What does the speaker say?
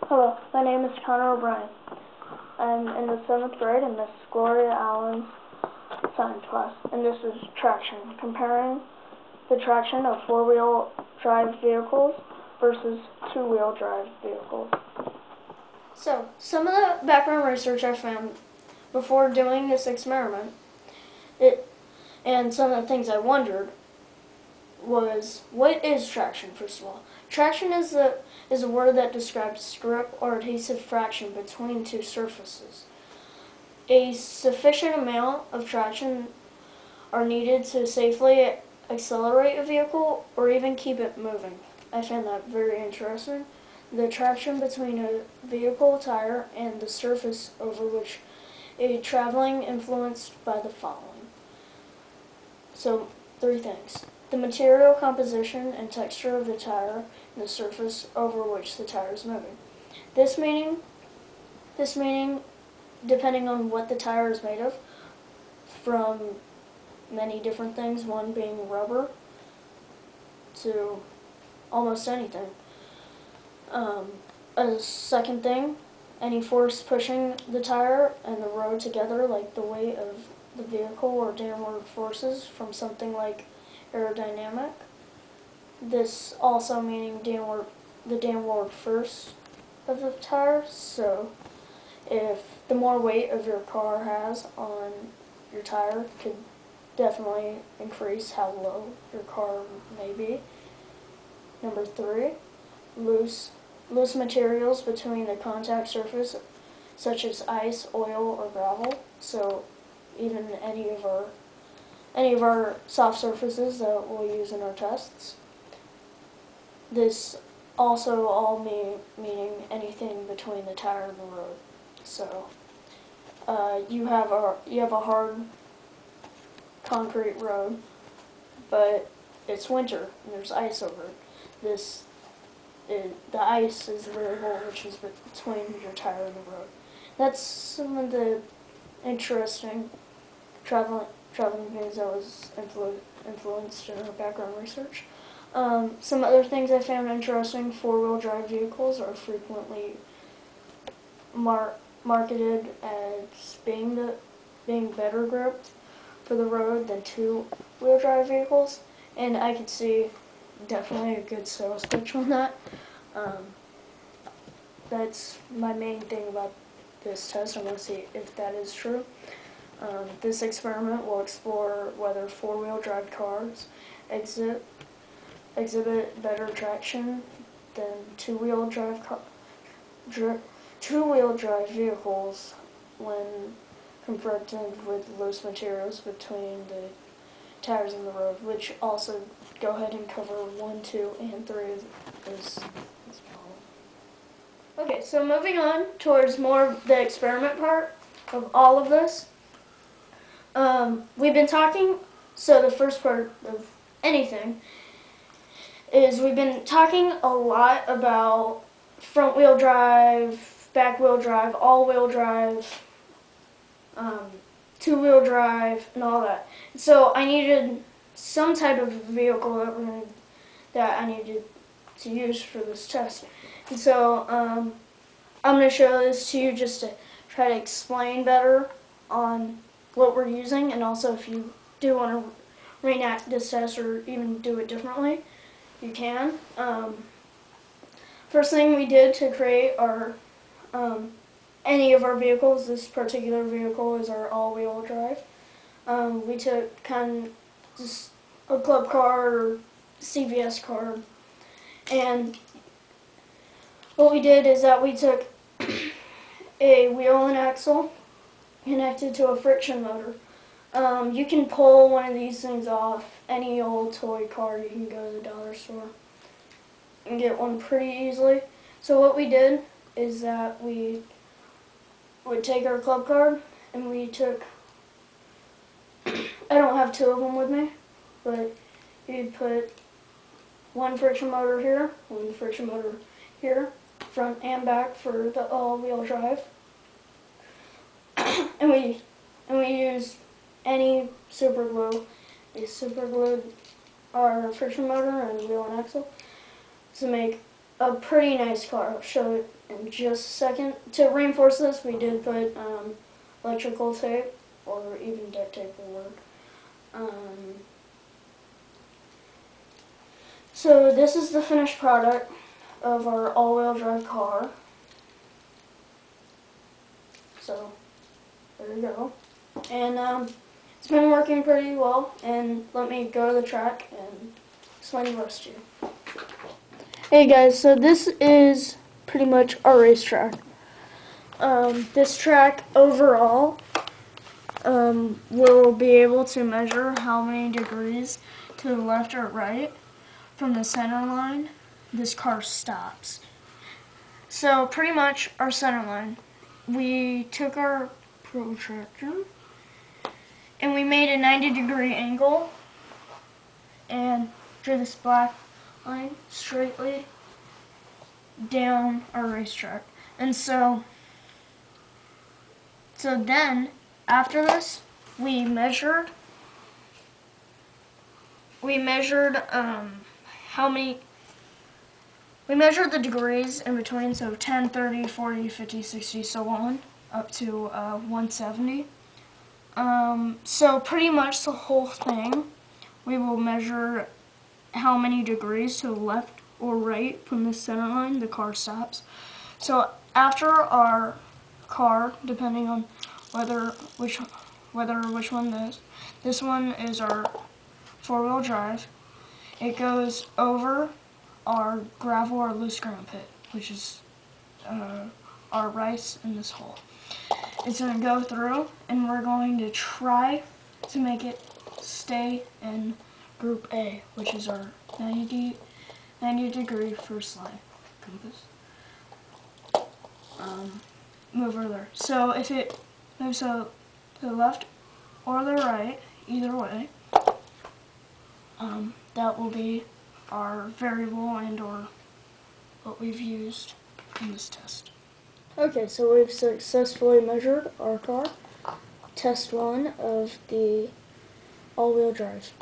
Hello, my name is Connor O'Brien. I'm in the 7th grade in Miss Gloria Allen's science class, and this is traction, comparing the traction of four-wheel drive vehicles versus two-wheel drive vehicles. So, some of the background research I found before doing this experiment, and some of the things I wondered was, what is traction, first of all? Traction is a word that describes grip or adhesive friction between two surfaces. A sufficient amount of traction are needed to safely accelerate a vehicle or even keep it moving. I found that very interesting. The traction between a vehicle tire and the surface over which a traveling influenced by the following. So, 3 things. The material composition and texture of the tire and the surface over which the tire is moving. This meaning, depending on what the tire is made of, from many different things, one being rubber to almost anything. A second thing, any force pushing the tire and the road together, like the weight of the vehicle or downward forces from something like aerodynamic. This also meaning the downward force of the tire. So if the more weight of your car has on your tire could definitely increase how low your car may be. Number 3, loose materials between the contact surface, such as ice, oil, or gravel. So even any of our soft surfaces that we'll use in our tests. This also all meaning anything between the tire and the road. So you have a hard concrete road, but it's winter and there's ice over it. The ice is the variable which is between your tire and the road. That's some of the interesting traveling things that was influenced in our background research. Some other things I found interesting: four-wheel drive vehicles are frequently marketed as being better gripped for the road than two-wheel drive vehicles, and I could see definitely a good sales pitch on that. That's my main thing about this test. I want to see if that is true. This experiment will explore whether four-wheel drive cars exhibit better traction than two-wheel drive vehicles when confronted with loose materials between the tires and the road, which also go ahead and cover 1, 2, and 3 of this problem. Okay, so moving on towards more of the experiment part of all of this. We've been talking, so the first part of anything is we've been talking a lot about front-wheel drive, back-wheel drive, all-wheel drive, two-wheel drive, and all that. So I needed some type of vehicle that I needed to use for this test. And so I'm going to show this to you just to try to explain better on what we're using, and also if you do want to reenact this test or even do it differently, you can. First thing we did to create our any of our vehicles, this particular vehicle is our all-wheel drive. We took kind of just a club card or CVS card, and what we did is that we took a wheel and axle connected to a friction motor. You can pull one of these things off any old toy car. You can go to the dollar store and get one pretty easily. So what we did is that we would take our club card and we took, I don't have 2 of them with me, but you'd put one friction motor here, one friction motor here, front and back for the all-wheel drive. and we used any super glue. We super glued our friction motor and wheel and axle to make a pretty nice car. I'll show it in just a second. To reinforce this, we did put electrical tape, or even duct tape will work. So this is the finished product of our all-wheel drive car. So there you go. And it's been working pretty well. And let me go to the track and explain the rest to you. Hey guys, so this is pretty much our racetrack. This track overall will be able to measure how many degrees to the left or right from the center line this car stops. So pretty much our center line, we took our protractor and we made a 90-degree angle and drew this black line straightly down our racetrack. And so then after this we measured the degrees in between, so 10, 30, 40, 50, 60, so on, up to 170. So pretty much the whole thing, we will measure how many degrees to the left or right from the center line the car stops. So after our car, depending on which one this one is our four-wheel drive. It goes over our gravel or loose ground pit, which is our rice in this hole. It's going to go through, and we're going to try to make it stay in Group A, which is our 90-degree first line compass. Move further. So if it moves to the left or the right, either way, that will be our variable and or what we've used in this test. Okay, so we've successfully measured our car. Test 1 of the all-wheel drive.